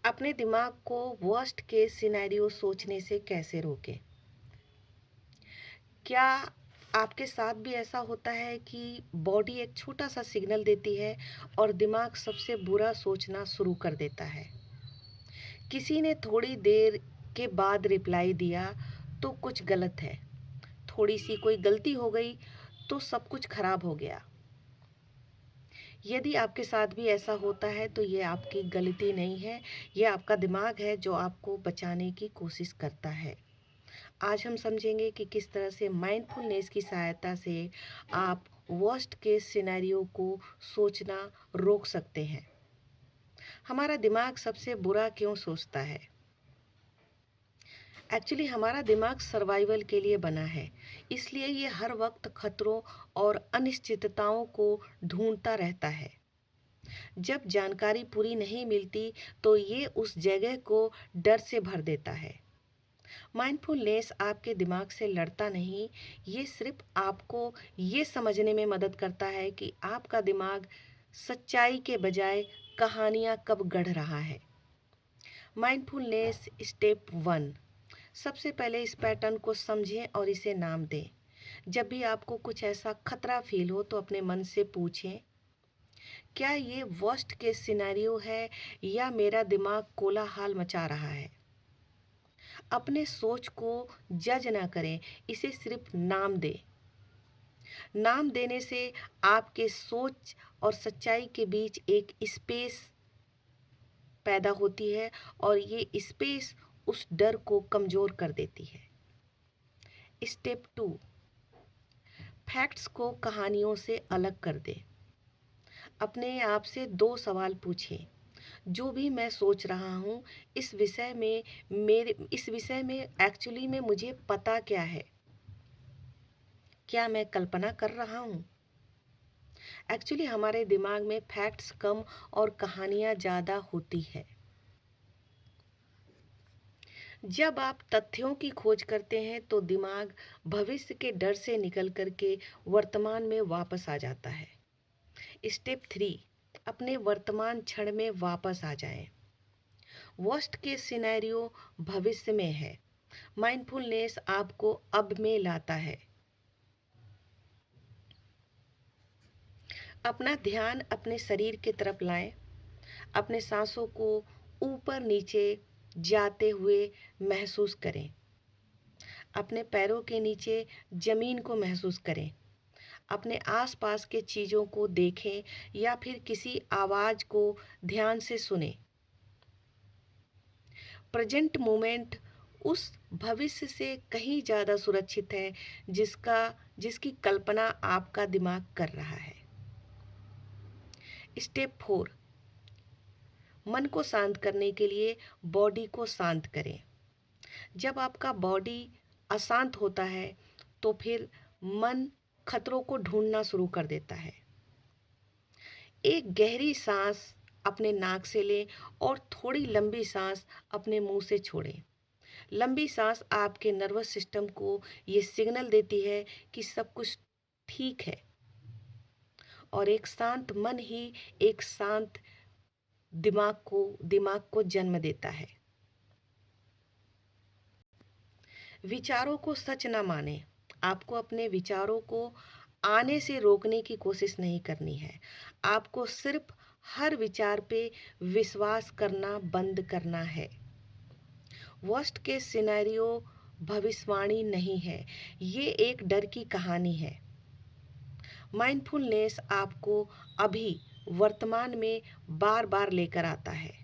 अपने दिमाग को वर्स्ट केस सिनेरियो सोचने से कैसे रोकें? क्या आपके साथ भी ऐसा होता है कि बॉडी एक छोटा-सा सिग्नल देती है और दिमाग सबसे बुरा सोचना शुरू कर देता है? किसी ने थोड़ी देर के बाद रिप्लाई दिया तो कुछ गलत है, थोड़ी-सी कोई गलती हो गई तो सब कुछ खराब हो गया। यदि आपके साथ भी ऐसा होता है तो ये आपकी गलती नहीं है, ये आपका दिमाग है जो आपको बचाने की कोशिश करता है। आज हम समझेंगे कि किस तरह से माइंडफुलनेस की सहायता से आप वर्स्ट केस सिनेरियो को सोचना रोक सकते हैं। हमारा दिमाग सबसे बुरा क्यों सोचता है? एक्चुअली हमारा दिमाग सर्वाइवल के लिए बना है, इसलिए ये हर वक्त खतरों और अनिश्चितताओं को ढूंढता रहता है। जब जानकारी पूरी नहीं मिलती तो ये उस जगह को डर से भर देता है। माइंडफुलनेस आपके दिमाग से लड़ता नहीं, ये सिर्फ आपको ये समझने में मदद करता है कि आपका दिमाग सच्चाई के बजाय कहानियाँ कब गढ़ रहा है। Mindfulness step 1। सबसे पहले इस पैटर्न को समझें और इसे नाम दें। जब भी आपको कुछ ऐसा खतरा फील हो तो अपने मन से पूछें, क्या ये वर्स्ट केस सिनेरियो है या मेरा दिमाग कोलाहल मचा रहा है? अपने सोच को जज ना करें, इसे सिर्फ नाम दें। नाम देने से आपके सोच और सच्चाई के बीच एक स्पेस पैदा होती है और ये स्पेस उस डर को कमज़ोर कर देती है। स्टेप 2। फैक्ट्स को कहानियों से अलग कर दें। अपने आप से 2 सवाल पूछें। जो भी मैं सोच रहा हूँ, इस विषय में एक्चुअली में मुझे पता क्या है? क्या मैं कल्पना कर रहा हूँ? एक्चुअली हमारे दिमाग में फैक्ट्स कम और कहानियाँ ज़्यादा होती है। जब आप तथ्यों की खोज करते हैं तो दिमाग भविष्य के डर से निकल कर के वर्तमान में वापस आ जाता है। स्टेप 3। अपने वर्तमान क्षण में वापस आ जाएं। वर्स्ट केस सिनेरियो भविष्य में है, माइंडफुलनेस आपको अब में लाता है। अपना ध्यान अपने शरीर की तरफ लाएं। अपने सांसों को ऊपर नीचे जाते हुए महसूस करें। अपने पैरों के नीचे जमीन को महसूस करें। अपने आसपास के चीज़ों को देखें या फिर किसी आवाज़ को ध्यान से सुनें। प्रेजेंट मोमेंट उस भविष्य से कहीं ज़्यादा सुरक्षित है जिसकी कल्पना आपका दिमाग कर रहा है। स्टेप 4। मन को शांत करने के लिए बॉडी को शांत करें। जब आपका बॉडी अशांत होता है तो फिर मन खतरों को ढूंढना शुरू कर देता है। एक गहरी सांस अपने नाक से लें और थोड़ी लंबी सांस अपने मुंह से छोड़ें। लंबी सांस आपके नर्वस सिस्टम को ये सिग्नल देती है कि सब कुछ ठीक है और एक शांत मन ही एक शांत दिमाग को जन्म देता है। विचारों को सच ना माने। आपको अपने विचारों को आने से रोकने की कोशिश नहीं करनी है। आपको सिर्फ हर विचार पे विश्वास करना बंद करना है। वर्स्ट केस सिनेरियो भविष्यवाणी नहीं है, ये एक डर की कहानी है। माइंडफुलनेस आपको अभी वर्तमान में बार बार लेकर आता है।